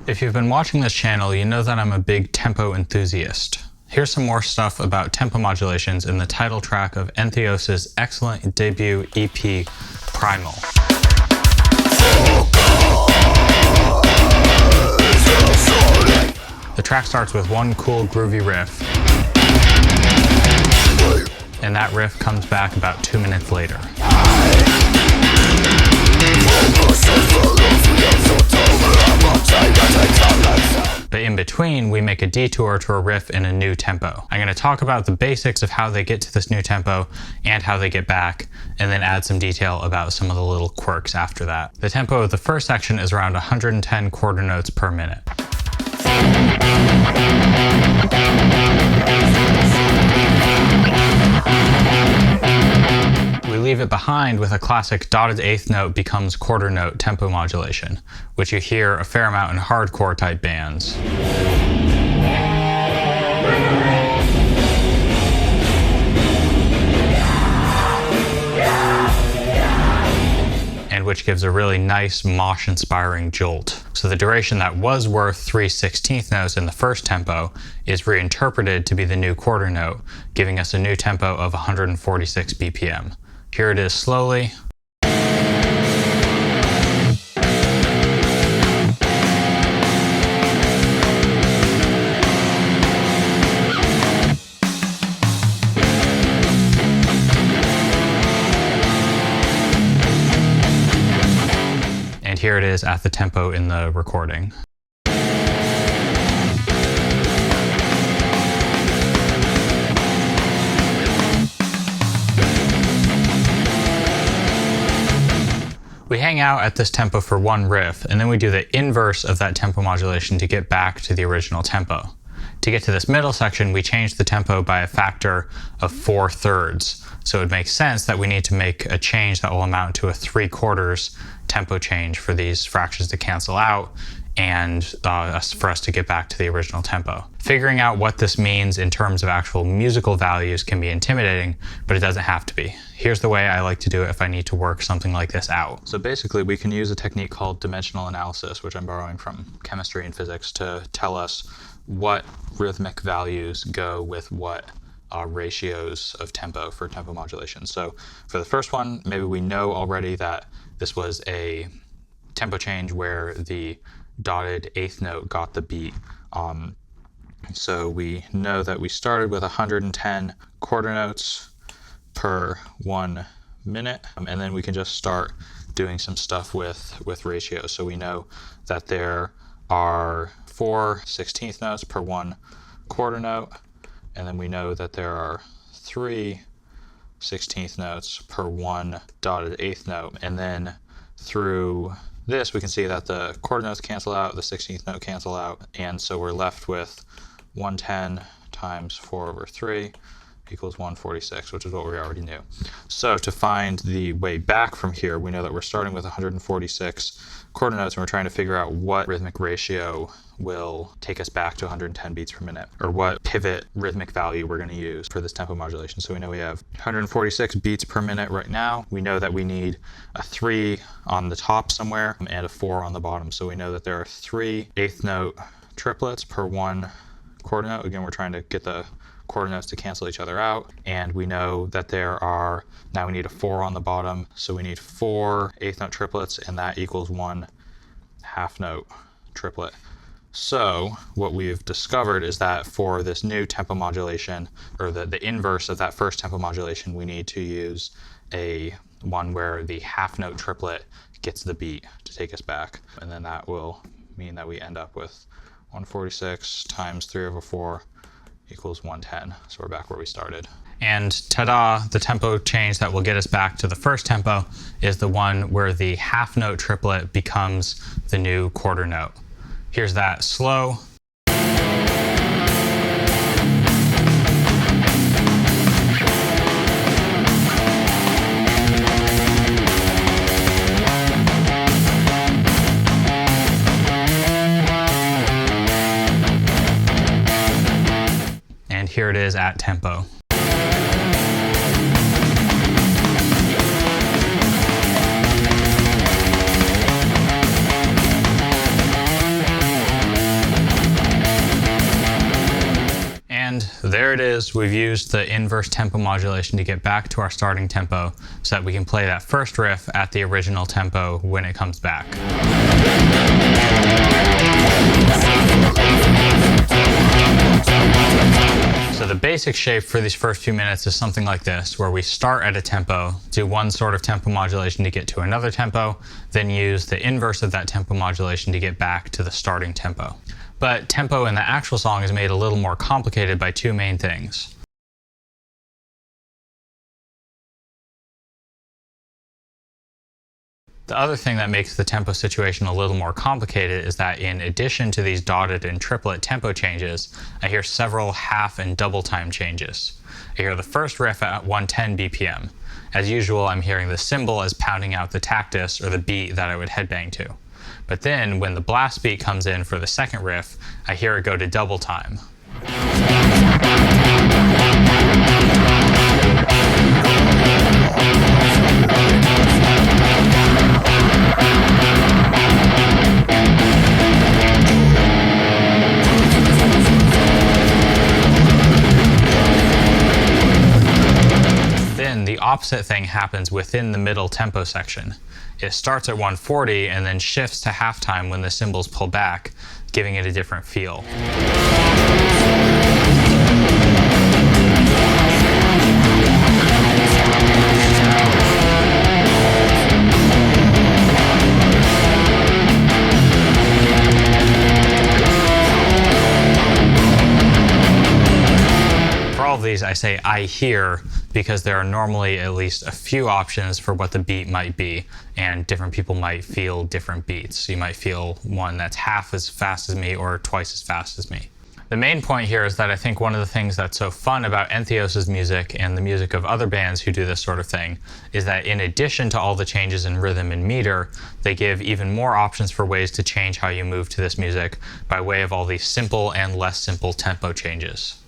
If you've been watching this channel, you know that I'm a big tempo enthusiast. Here's some more stuff about tempo modulations in the title track of Entheos' excellent debut EP, Primal. The track starts with one cool groovy riff, and that riff comes back about 2 minutes later. But in between, we make a detour to a riff in a new tempo. I'm going to talk about the basics of how they get to this new tempo and how they get back, and then add some detail about some of the little quirks after that. The tempo of the first section is around 110 quarter notes per minute. We leave it behind with a classic dotted eighth note becomes quarter note tempo modulation, which you hear a fair amount in hardcore type bands. And which gives a really nice mosh-inspiring jolt. So the duration that was worth 3/16 notes in the first tempo is reinterpreted to be the new quarter note, giving us a new tempo of 146 BPM. Here it is slowly. And here it is at the tempo in the recording. We hang out at this tempo for one riff, and then we do the inverse of that tempo modulation to get back to the original tempo. To get to this middle section, we change the tempo by a factor of 4/3. So it makes sense that we need to make a change that will amount to a 3/4 tempo change for these fractions to cancel out and for us to get back to the original tempo. Figuring out what this means in terms of actual musical values can be intimidating, but it doesn't have to be. Here's the way I like to do it if I need to work something like this out. So basically we can use a technique called dimensional analysis, which I'm borrowing from chemistry and physics, to tell us what rhythmic values go with what ratios of tempo for tempo modulation. So for the first one, maybe we know already that this was a tempo change where the dotted eighth note got the beat. So we know that we started with 110 quarter notes per 1 minute, and then we can just start doing some stuff with ratios. So we know that there are 4/16 notes per 1 quarter note, and then we know that there are 3/16 notes per 1 dotted eighth note, and then through this we can see that the quarter notes cancel out, the 16th note cancel out, and so we're left with 110 times 4/3 equals 146, which is what we already knew. So to find the way back from here, we know that we're starting with 146 quarter notes, and we're trying to figure out what rhythmic ratio will take us back to 110 beats per minute, or what pivot rhythmic value we're going to use for this tempo modulation. So we know we have 146 beats per minute right now. We know that we need a 3 on the top somewhere and a 4 on the bottom. So we know that there are 3 eighth note triplets per 1 quarter note. Again, we're trying to get the quarter notes to cancel each other out, and we know that there are, now we need a 4 on the bottom, so we need 4 eighth note triplets, and that equals 1 half note triplet. So what we've discovered is that for this new tempo modulation, or the inverse of that first tempo modulation, we need to use a one where the half note triplet gets the beat to take us back, and then that will mean that we end up with 146 times 3/4 equals 110. So we're back where we started. And ta-da, the tempo change that will get us back to the first tempo is the one where the half note triplet becomes the new quarter note. Here's that slow. And here it is at tempo. So there it is. We've used the inverse tempo modulation to get back to our starting tempo so that we can play that first riff at the original tempo when it comes back. So the basic shape for these first few minutes is something like this, where we start at a tempo, do one sort of tempo modulation to get to another tempo, then use the inverse of that tempo modulation to get back to the starting tempo. But tempo in the actual song is made a little more complicated by two main things. The other thing that makes the tempo situation a little more complicated is that in addition to these dotted and triplet tempo changes, I hear several half and double time changes. I hear the first riff at 110 BPM. As usual, I'm hearing the cymbal as pounding out the tactus or the beat that I would headbang to. But then when the blast beat comes in for the second riff, I hear it go to double time. Then the opposite thing happens within the middle tempo section. It starts at 140 and then shifts to halftime when the cymbals pull back, giving it a different feel. For all of these, I say I hear because there are normally at least a few options for what the beat might be, and different people might feel different beats. You might feel one that's half as fast as me or twice as fast as me. The main point here is that I think one of the things that's so fun about Entheos' music and the music of other bands who do this sort of thing is that in addition to all the changes in rhythm and meter, they give even more options for ways to change how you move to this music by way of all these simple and less simple tempo changes.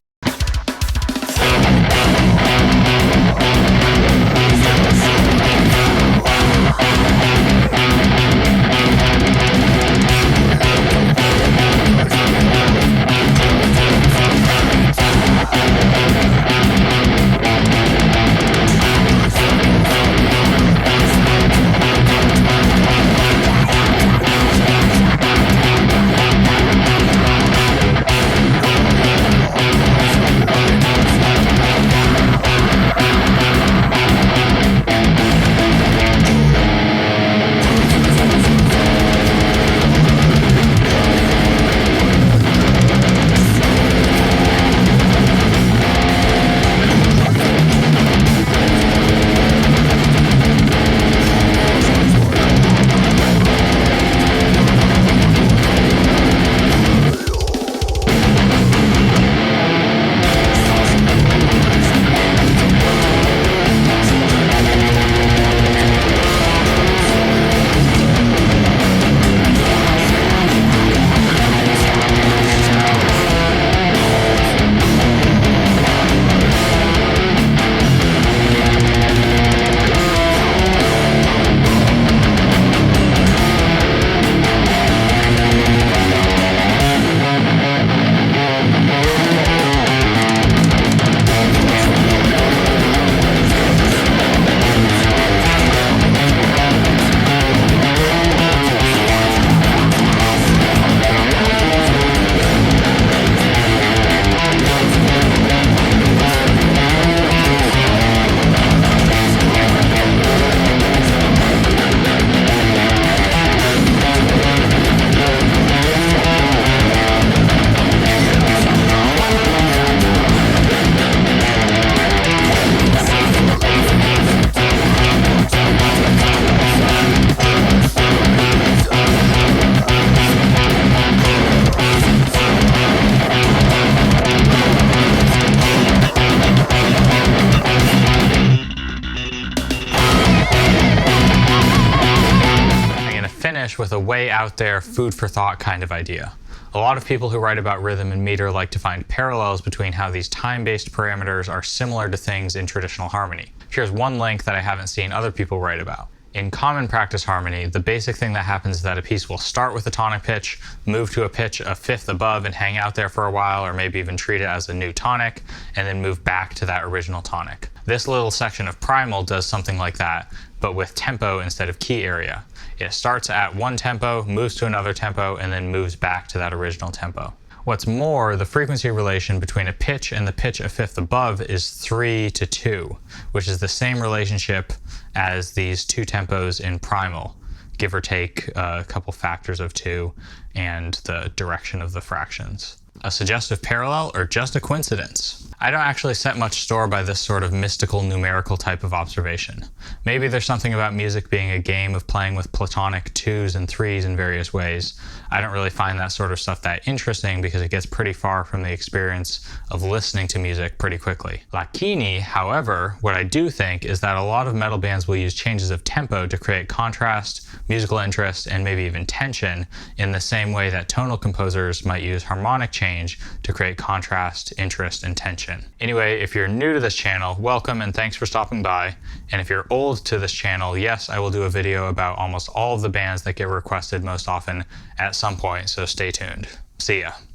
With a way out there, food for thought kind of idea. A lot of people who write about rhythm and meter like to find parallels between how these time-based parameters are similar to things in traditional harmony. Here's one link that I haven't seen other people write about. In common practice harmony, the basic thing that happens is that a piece will start with a tonic pitch, move to a pitch a fifth above and hang out there for a while, or maybe even treat it as a new tonic, and then move back to that original tonic. This little section of Primal does something like that, but with tempo instead of key area. It starts at one tempo, moves to another tempo, and then moves back to that original tempo. What's more, the frequency relation between a pitch and the pitch a fifth above is 3 to 2, which is the same relationship as these two tempos in Primal, give or take a couple factors of 2 and the direction of the fractions. A suggestive parallel or just a coincidence? I don't actually set much store by this sort of mystical numerical type of observation. Maybe there's something about music being a game of playing with platonic 2s and 3s in various ways. I don't really find that sort of stuff that interesting because it gets pretty far from the experience of listening to music pretty quickly. Lakini, however, what I do think is that a lot of metal bands will use changes of tempo to create contrast, musical interest, and maybe even tension in the same way that tonal composers might use harmonic change to create contrast, interest, and tension. Anyway, if you're new to this channel, welcome and thanks for stopping by. And if you're old to this channel, yes, I will do a video about almost all of the bands that get requested most often at some point, so stay tuned. See ya.